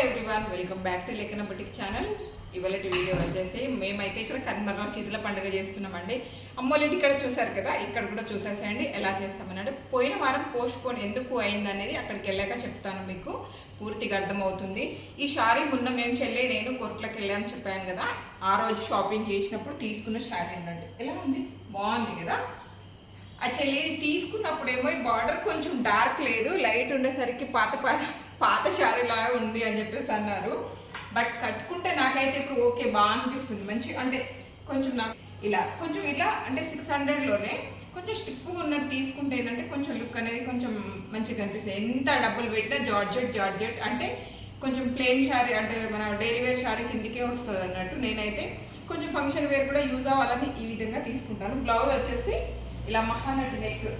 Everyone welcome back to లెక్కన boutique channel. ఇవాళ video వచ్చేసి మేమైతే ఇక్కడ కర్నూలులో శీతల పండుగ చేస్తున్నామండి. అమ్మోళ్ళింటి ఇక్కడ చూసారు కదా, ఇక్కడ కూడా చూసేసేయండి ఎలా చేస్తామన్నాడు. పోయిన వారం పోస్ట్ పోన్ ఎందుకు అయిందనేది అక్కడికి వెళ్ళాక చెప్తాను, మీకు పూర్తిగా అర్థమవుతుంది. ఈ శారీ మొన్న మేము చెల్లి నేను కోర్టులోకి వెళ్ళామని చెప్పాను కదా, ఆ రోజు షాపింగ్ చేసినప్పుడు తీసుకున్న శారీ అన్నట్టు. ఎలా ఉంది, బాగుంది కదా. ఆ చెల్లి తీసుకున్నప్పుడేమో ఈ బార్డర్ కొంచెం డార్క్ లేదు, లైట్ ఉండేసరికి పాత శారీ లాగా ఉంది అని చెప్పేసి అన్నారు. బట్ కట్టుకుంటే నాకైతే ఇప్పుడు ఓకే, బాగా అనిపిస్తుంది. మంచి అంటే కొంచెం నాకు ఇలా అంటే 600లోనే కొంచెం స్టిప్గా ఉన్నట్టు తీసుకుంటే ఏంటంటే కొంచెం లుక్ అనేది కొంచెం మంచిగా అనిపిస్తుంది. ఎంత డబ్బులు పెట్టినా జార్జెట్ అంటే కొంచెం ప్లెయిన్ శారీ అంటే మన డైలీ వేర్ శారీ కిందికే వస్తుంది అన్నట్టు. నేనైతే కొంచెం ఫంక్షన్ వేర్ కూడా యూజ్ అవ్వాలని ఈ విధంగా తీసుకుంటాను. బ్లౌజ్ వచ్చేసి ఇలా మహానటి నెక్.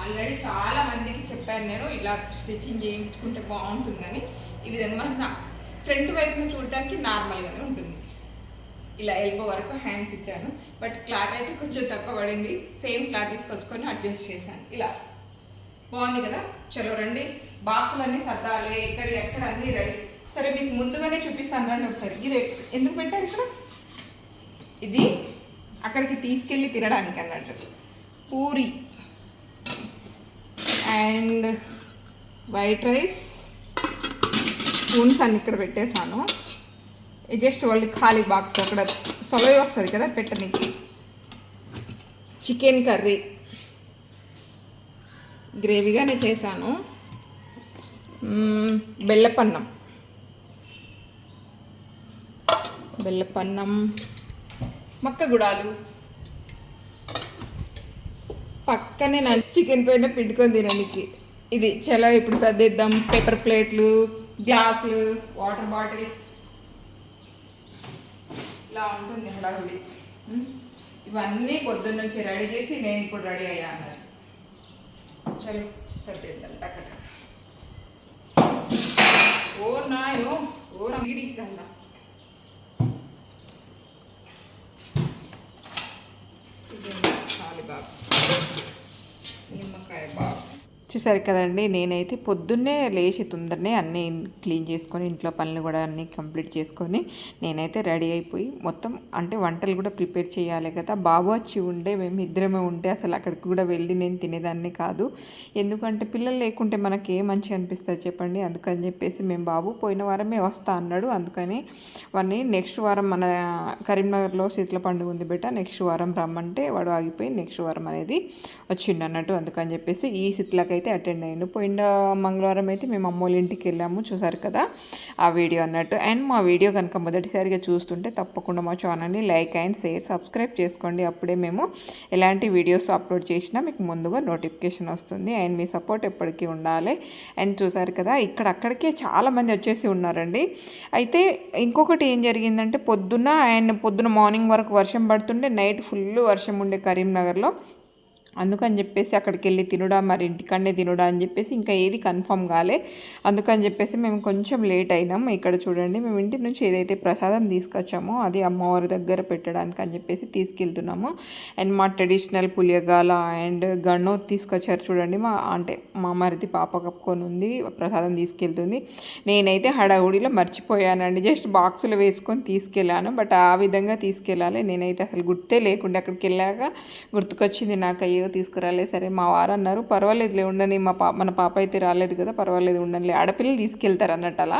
ఆల్రెడీ చాలా మందికి చెప్పాను నేను, ఇలా స్టిచ్చింగ్ చేయించుకుంటే బాగుంటుందని. ఈ విధంగా మనకు ఫ్రంట్ వైపున చూడడానికి నార్మల్గానే ఉంటుంది. ఇలా ఎల్బో వరకు హ్యాండ్స్ ఇచ్చాను, బట్ క్లాత్ అయితే కొంచెం తక్కువ పడింది. సేమ్ క్లాత్ తీసుకొచ్చుకొని అడ్జస్ట్ చేశాను. ఇలా బాగుంది కదా. చలో రండి, బాక్సులు అన్నీ సర్దాలి, ఎక్కడ అన్నీ రెడీ. సరే మీకు ముందుగానే చూపిస్తాను రండి ఒకసారి. ఇది ఎందుకు పెట్టారు ఇక్కడ, ఇది అక్కడికి తీసుకెళ్ళి తినడానికి అన్నట్టు. Puri and white rice, spoons అన్ని ఇక్కడ పెట్టేశాను. జస్ట్ వాళ్ళు ఖాళీ బాక్స్ అక్కడ సొలవి వస్తుంది కదా పెట్టడానికి. చికెన్ కర్రీ గ్రేవీగానే చేశాను. బెల్లపన్నం, మక్కగుడాలు, పక్కనే నా చికెన్ పైన పిండుకొని తినడానికి. ఇది చలో ఇప్పుడు సర్దిద్దాం. పేపర్ ప్లేట్లు, గ్లాసులు, వాటర్ బాటిల్స్, ఇలా ఉంటుంది హడావుడి. ఇవన్నీ పొద్దున్న నుంచి రెడీ చేసి నేను ఇప్పుడు రెడీ అయ్యాను. చలో సర్దిద్దాం టకటక. ఓ నాయో ఓ రంగిడి కల్లా బాక్స్, నిమ్మకాయ బాక్స్. చూసారు కదండి, నేనైతే పొద్దున్నే లేచి తొందరనే అన్నీ క్లీన్ చేసుకొని ఇంట్లో పనులు కూడా అన్నీ కంప్లీట్ చేసుకొని నేనైతే రెడీ అయిపోయి మొత్తం అంటే వంటలు కూడా ప్రిపేర్ చేయాలి కదా. బాబు వచ్చి ఉండే మేము ఇద్దరమే ఉంటే అసలు అక్కడికి కూడా వెళ్ళి నేను తినేదాన్ని కాదు. ఎందుకంటే పిల్లలు లేకుంటే మనకి ఏ మంచిగా అనిపిస్తుంది చెప్పండి. అందుకని చెప్పేసి మేము బాబు పోయిన వారమే వస్తా అన్నాడు, అందుకని వాడిని నెక్స్ట్ వారం మన కరీంనగర్లో శీతల పండుగ ఉంది బెట, నెక్స్ట్ వారం రమ్మంటే వాడు ఆగిపోయి నెక్స్ట్ వారం అనేది వచ్చిండు అన్నట్టు. అందుకని చెప్పేసి ఈ శీతలకైతే అటెండ్ అయ్యిండు. పోయిన మంగళవారం అయితే మేము అమ్మోళ్ళ ఇంటికి వెళ్ళాము, చూసారు కదా ఆ వీడియో అన్నట్టు. అండ్ మా వీడియో కనుక మొదటిసారిగా చూస్తుంటే తప్పకుండా మా ఛానల్ని లైక్ అండ్ షేర్ సబ్స్క్రైబ్ చేసుకోండి. అప్పుడే మేము ఎలాంటి వీడియోస్ అప్లోడ్ చేసినా మీకు ముందుగా నోటిఫికేషన్ వస్తుంది. అండ్ మీ సపోర్ట్ ఎప్పటికీ ఉండాలి. అండ్ చూసారు కదా ఇక్కడ అక్కడికే చాలామంది వచ్చేసి ఉన్నారండి. అయితే ఇంకొకటి ఏం జరిగిందంటే పొద్దున మార్నింగ్ వరకు వర్షం పడుతుండే, నైట్ ఫుల్ వర్షం ఉండే కరీంనగర్లో. అందుకని చెప్పేసి అక్కడికి వెళ్ళి తినుడా మరి ఇంటికన్నే తినుడా అని చెప్పేసి ఇంకా ఏది కన్ఫర్మ్ కాలే. అందుకని చెప్పేసి మేము కొంచెం లేట్ అయినాం. ఇక్కడ చూడండి, మేము ఇంటి నుంచి ఏదైతే ప్రసాదం తీసుకొచ్చామో అది అమ్మవారి దగ్గర పెట్టడానికి అని చెప్పేసి తీసుకెళ్తున్నాము. అండ్ మా ట్రెడిషనల్ పులియగాల అండ్ గన్నో తీసుకొచ్చారు చూడండి. మా మరిది పాప కప్పుకొని ఉంది, ప్రసాదం తీసుకెళ్తుంది. నేనైతే హడావుడిలో మర్చిపోయానండి, జస్ట్ బాక్సులు వేసుకొని తీసుకెళ్ళాను. బట్ ఆ విధంగా తీసుకెళ్ళాలి నేనైతే అసలు గుర్తే లేకుండా అక్కడికి వెళ్ళాక గుర్తుకొచ్చింది నాకు, అయ్యో తీసుకురాలే. సరే మా వారు అన్నారు పర్వాలేదులే ఉండని, మన పాప అయితే రాలేదు కదా, పర్వాలేదు ఉండని, ఆడపిల్లలు తీసుకెళ్తారు అన్నట్టు. అలా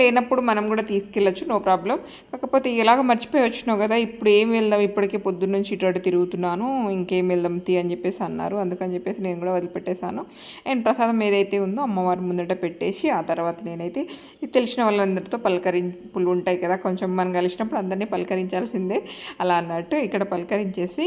లేనప్పుడు మనం కూడా తీసుకెళ్ళచ్చు, నో ప్రాబ్లం. కాకపోతే ఇలాగ మర్చిపోయి వచ్చినావు కదా, ఇప్పుడు ఏం వెళ్దాం, ఇప్పటికే పొద్దున్న నుంచి ఇటు తిరుగుతున్నాను, ఇంకేం వెళ్దాం అని చెప్పేసి అన్నారు. అందుకని చెప్పేసి నేను కూడా వదిలిపెట్టేశాను. అండ్ ప్రసాదం ఏదైతే ఉందో అమ్మవారి ముందట పెట్టేసి ఆ తర్వాత నేనైతే తెలిసిన వాళ్ళందరితో పలకరింపులు ఉంటాయి కదా, కొంచెం మనం కలిసినప్పుడు అందరినీ పలకరించాల్సిందే అలా అన్నట్టు. ఇక్కడ పలకరించేసి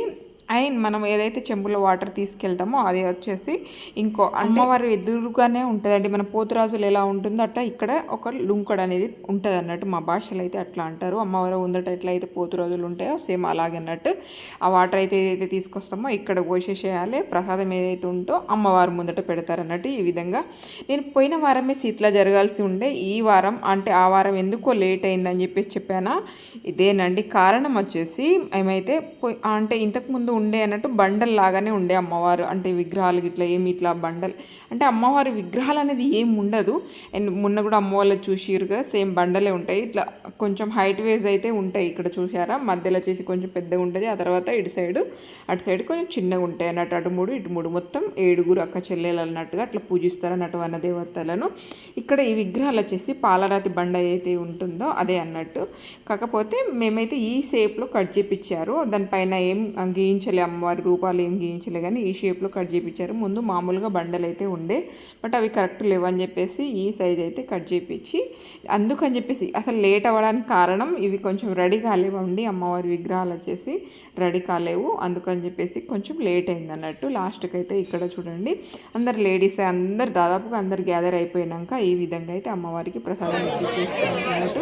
అండ్ మనం ఏదైతే చెంబులో వాటర్ తీసుకెళ్తామో అది వచ్చేసి ఇంకో అమ్మవారు ఎదురుగానే ఉంటుందండి. మన పోతురాజులు ఎలా ఉంటుందో అట్లా ఇక్కడ ఒక లుంకడ అనేది ఉంటుంది అన్నట్టు. మా భాషలో అయితే అట్లా అంటారు. అమ్మవారు ఉందట ఎట్లా అయితే పోతురాజులు ఉంటాయో సేమ్ అలాగే అన్నట్టు. ఆ వాటర్ అయితే ఏదైతే తీసుకొస్తామో ఇక్కడ పోసేసేయాలి. ప్రసాదం ఏదైతే ఉంటో అమ్మవారు ముందట పెడతారు అన్నట్టు. ఈ విధంగా నేను పోయిన వారమే శీతల జరగాల్సి ఉండే, ఈ వారం అంటే ఆ వారం ఎందుకో లేట్ అయిందని చెప్పేసి చెప్పానా. ఇదేనండి కారణం వచ్చేసి ఏమైతే అంటే ఇంతకుముందు ఉండే అన్నట్టు బండల్ లాగానే ఉండే అమ్మవారు, అంటే విగ్రహాలు ఇట్లా ఏమి ఇట్లా బండల్ అంటే అమ్మవారి విగ్రహాలు అనేది ఏం ఉండదు. అండ్ మొన్న కూడా అమ్మవాళ్ళు చూసిరుగా సేమ్ బండలే ఉంటాయి, ఇట్లా కొంచెం హైట్ వేజ్ అయితే ఉంటాయి. ఇక్కడ చూసారా మధ్యలో వచ్చేసి కొంచెం పెద్దగా ఉంటుంది, ఆ తర్వాత అటు సైడ్ కొంచెం చిన్నగా ఉంటాయి అన్నట్టు. అటు 3 ఇటు 3 మొత్తం 7 అక్క చెల్లెలు అన్నట్టుగా అట్లా పూజిస్తారు అన్నట్టు వన దేవతలను. ఇక్కడ ఈ విగ్రహాలు వచ్చేసి పాలరాతి బండ అయితే ఉంటుందో అదే అన్నట్టు. కాకపోతే మేమైతే ఈ షేప్లో కట్ చేయించారు, దానిపైన ఏం గీయించలే, అమ్మవారి రూపాలు ఏం గీయించలే, కానీ ఈ షేప్లో కట్ చేయించారు. ముందు మామూలుగా బండలు అయితే ఉండే, బట్ అవి కరెక్ట్ లేవని చెప్పేసి ఈ సైజ్ అయితే కట్ చేయించి, అందుకని చెప్పేసి అసలు లేట్ అవ్వడానికి కారణం ఇవి కొంచెం రెడీ కాలేవండి, అమ్మవారి విగ్రహాలు వచ్చేసి రెడీ కాలేవు, అందుకని చెప్పేసి కొంచెం లేట్ అయింది అన్నట్టు. లాస్ట్కి అయితే ఇక్కడ చూడండి అందరు లేడీస్ అందరు దాదాపుగా అందరు గ్యాదర్ అయిపోయినాక ఈ విధంగా అయితే అమ్మవారికి ప్రసాదం ఇచ్చేస్తారు అన్నట్టు.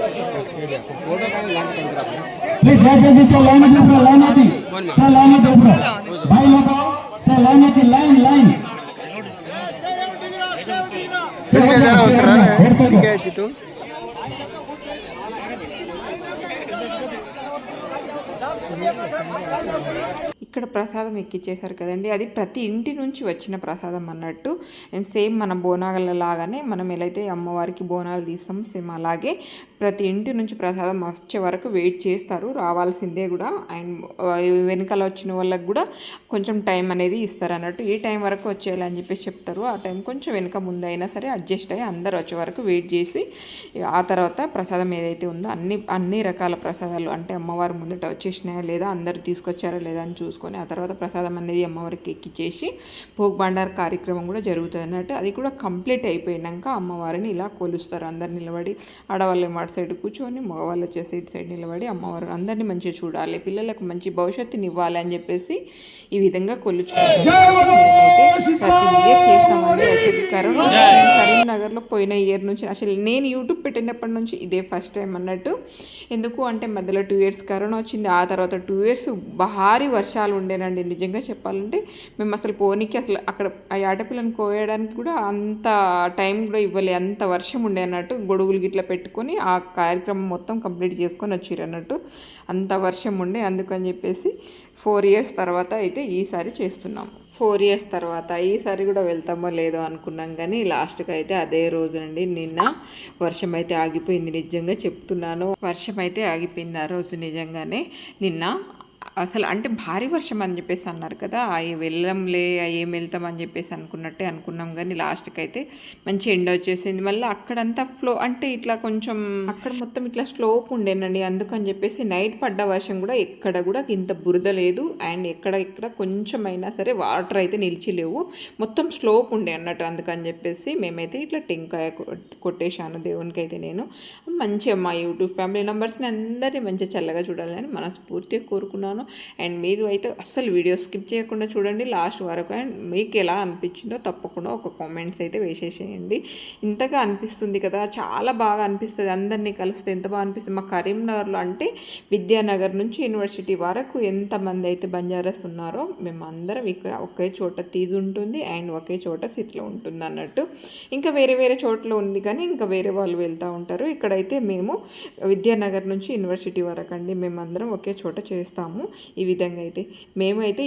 ఇక్కడ ప్రసాదం ఎక్కిచ్చేసారు కదండి, అది ప్రతి ఇంటి నుంచి వచ్చిన ప్రసాదం అన్నట్టు. అండ్ సేమ్ మన బోనాల లాగానే మనం ఎలా అయితే అమ్మవారికి బోనాలు తీస్తాం సేమ్ అలాగే ప్రతి ఇంటి నుంచి ప్రసాదం వచ్చే వరకు వెయిట్ చేస్తారు, రావాల్సిందే కూడా. అండ్ వెనకాల వచ్చిన వాళ్ళకి కూడా కొంచెం టైం అనేది ఇస్తారు అన్నట్టు. ఈ టైం వరకు వచ్చేయాలని చెప్పేసి చెప్తారు, ఆ టైం కొంచెం వెనక ముందు అయినా సరే అడ్జస్ట్ అయ్యి అందరు వచ్చే వరకు వెయిట్ చేసి ఆ తర్వాత ప్రసాదం ఏదైతే ఉందో అన్ని రకాల ప్రసాదాలు అంటే అమ్మవారి ముందుట వచ్చేసినాయా లేదా, అందరు తీసుకొచ్చారా లేదా అని చూసుకొని ఆ తర్వాత ప్రసాదం అనేది అమ్మవారికి ఎక్కిచ్చేసి భోగ్ బండార్ కార్యక్రమం కూడా జరుగుతుంది అన్నట్టు. అది కూడా కంప్లీట్ అయిపోయినాక అమ్మవారిని ఇలా కొలుస్తారు, అందరు నిలబడి, ఆడవాళ్ళు అటు సైడ్ కూర్చొని మగవాళ్ళు వచ్చేసి ఇటు సైడ్ నిలబడి అమ్మవారు అందరినీ మంచిగా చూడాలి, పిల్లలకు మంచి భవిష్యత్తుని ఇవ్వాలి అని చెప్పేసి ఈ విధంగా కొలుచుకుంటారు. ప్రతి ఇయర్ చేస్తామండి. అసలు కరీంనగర్లో పోయిన ఇయర్ నుంచి అసలు నేను యూట్యూబ్ పెట్టినప్పటి నుంచి ఇదే ఫస్ట్ టైం అన్నట్టు. ఎందుకు అంటే మధ్యలో 2 years కరోనా వచ్చింది, ఆ తర్వాత 2 years భారీ వర్షాలు ఉండేనండి. నిజంగా చెప్పాలంటే మేము అసలు పోనీకి అసలు అక్కడ ఆ ఆడపిల్లని కోయడానికి కూడా అంత టైం కూడా ఇవ్వలే, అంత వర్షం ఉండే అన్నట్టు. గొడుగులు గిట్లా పెట్టుకొని ఆ కార్యక్రమం మొత్తం కంప్లీట్ చేసుకొని వచ్చారు అన్నట్టు, అంత వర్షం ఉండే. అందుకని చెప్పేసి 4 years తర్వాత అయితే ఈసారి చేస్తున్నాము. 4 years తర్వాత ఈసారి కూడా వెళ్తామో లేదో అనుకున్నాం, కానీ లాస్ట్కి అయితే అదే రోజునండి నిన్న వర్షం అయితే ఆగిపోయింది. నిజంగా చెప్తున్నాను, వర్షం అయితే ఆగిపోయింది ఆ రోజు నిజంగానే. నిన్న అసలు అంటే భారీ వర్షం అని చెప్పేసి అన్నారు కదా, వెళ్ళంలే ఏం వెళ్తామని చెప్పేసి అనుకున్నాం, కానీ లాస్ట్కి అయితే మంచి ఎండ వచ్చేసింది. మళ్ళీ అక్కడంతా ఫ్లో అంటే ఇట్లా కొంచెం అక్కడ మొత్తం ఇట్లా స్లోప్ ఉండేనండి, అందుకని చెప్పేసి నైట్ పడ్డ వర్షం కూడా ఎక్కడ కూడా ఇంత బురద లేదు. అండ్ ఇక్కడ కొంచెం అయినా సరే వాటర్ అయితే నిలిచిలేవు, మొత్తం స్లోప్ ఉండే అన్నట్టు. అందుకని చెప్పేసి మేమైతే ఇట్లా టెంకాయ కొట్టేశాను దేవునికి అయితే. నేను మంచిగా మా యూట్యూబ్ ఫ్యామిలీ మెంబర్స్ని అందరినీ మంచిగా చల్లగా చూడాలని మనస్ఫూర్తిగా కోరుకున్నాను. అండ్ మీరు అయితే అస్సలు వీడియో స్కిప్ చేయకుండా చూడండి లాస్ట్ వరకు. అండ్ మీకు ఎలా అనిపించిందో తప్పకుండా ఒక కామెంట్స్ అయితే వేసేసేయండి. ఇంతగా అనిపిస్తుంది కదా, చాలా బాగా అనిపిస్తుంది, అందరినీ కలిస్తే ఎంత బాగా అనిపిస్తుంది. మా కరీంనగర్లో అంటే విద్యానగర్ నుంచి యూనివర్సిటీ వరకు ఎంతమంది అయితే బంజారాస్ ఉన్నారో మేమందరం ఇక్కడ ఒకే చోట తీసి ఉంటుంది అండ్ ఒకే చోట సిట్లో ఉంటుంది అన్నట్టు. ఇంకా వేరే చోట్ల ఉంది కానీ ఇంకా వేరే వాళ్ళు వెళ్తూ ఉంటారు. ఇక్కడైతే మేము విద్యానగర్ నుంచి యూనివర్సిటీ వరకు అండి మేమందరం ఒకే చోట చేస్తాము. ఈ విధంగా అయితే మేమైతే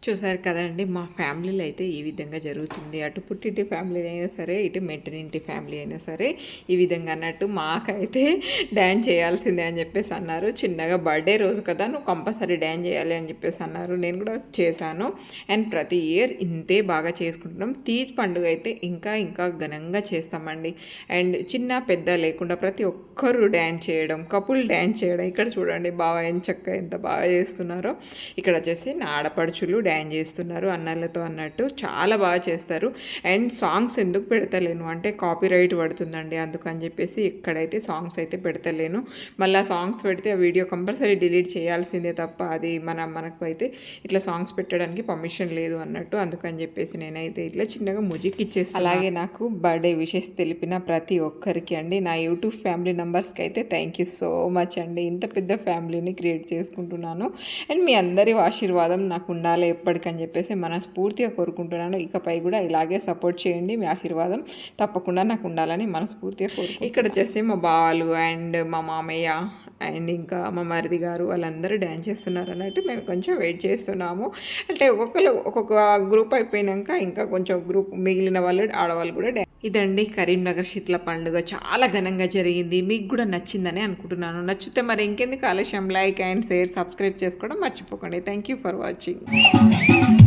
చూసారు కదండి, మా ఫ్యామిలీలో అయితే ఈ విధంగా జరుగుతుంది. అటు పుట్టింటి ఫ్యామిలీ అయినా సరే, ఇటు మెట్టినింటి ఫ్యామిలీ అయినా సరే ఈ విధంగా అన్నట్టు. మాకైతే డ్యాన్స్ చేయాల్సిందే అని చెప్పేసి అన్నారు. చిన్నగా బర్త్డే రోజు కదా, నువ్వు కంపల్సరీ డ్యాన్స్ చేయాలి అని చెప్పేసి అన్నారు. నేను కూడా చేశాను. అండ్ ప్రతి ఇయర్ ఇంతే బాగా చేసుకుంటున్నాం. తీజ్ పండుగ అయితే ఇంకా ఇంకా ఘనంగా చేస్తామండి. అండ్ చిన్న పెద్ద లేకుండా ప్రతి ఒక్కరూ డ్యాన్స్ చేయడం, కపుల్ డ్యాన్స్ చేయడం. ఇక్కడ చూడండి బాగా ఎంత బాగా చేస్తున్నారో. ఇక్కడ వచ్చేసి నా ఆడపడుచులు డ్యాన్స్ చేస్తున్నారు అన్నలతో అన్నట్టు. చాలా బాగా చేస్తారు. అండ్ సాంగ్స్ ఎందుకు పెడతలేను అంటే కాపీరైట్ పడుతుందండి, అందుకని చెప్పేసి ఇక్కడైతే సాంగ్స్ అయితే పెడతలేను. మళ్ళీ సాంగ్స్ పెడితే ఆ వీడియో కంపల్సరీ డిలీట్ చేయాల్సిందే తప్ప అది మనకు అయితే ఇట్లా సాంగ్స్ పెట్టడానికి పర్మిషన్ లేదు అన్నట్టు. అందుకని చెప్పేసి నేనైతే ఇట్లా చిన్నగా మ్యూజిక్ ఇచ్చేస్తాను. అలాగే నాకు బర్త్డే విషెస్ తెలిపిన ప్రతి ఒక్కరికి అండి, నా యూట్యూబ్ ఫ్యామిలీ మెంబర్స్కి అయితే థ్యాంక్ యూ సో మచ్ అండి. ఇంత పెద్ద ఫ్యామిలీని క్రియేట్ చేసుకుంటున్నాను. అండ్ మీ అందరి ఆశీర్వాదం నాకు ఉండాలి ఎప్పటికని చెప్పేసి మనస్ఫూర్తిగా కోరుకుంటున్నాను. ఇకపై కూడా ఇలాగే సపోర్ట్ చేయండి. మీ ఆశీర్వాదం తప్పకుండా నాకు ఉండాలని మనస్ఫూర్తిగా కోరుకుంటున్నాను. ఇక్కడ వచ్చేసి మా బావాలు అండ్ మా మామయ్య అండ్ ఇంకా మా మరిది గారు వాళ్ళందరూ డ్యాన్స్ చేస్తున్నారు అన్నట్టు. మేము కొంచెం వెయిట్ చేస్తున్నాము. అంటే ఒక్కొక్క గ్రూప్ అయిపోయినాక ఇంకా కొంచెం గ్రూప్ మిగిలిన వాళ్ళు ఆడవాళ్ళు కూడా ఇదండి కరీంనగర్ శీతల పండుగ చాలా ఘనంగా జరిగింది. మీకు కూడా నచ్చిందని అనుకుంటున్నాను. నచ్చితే మరి ఇంకెందుకు ఆలస్యం, లైక్ అండ్ షేర్, సబ్స్క్రైబ్ చేసుకోవడం మర్చిపోకండి. Thank you for watching.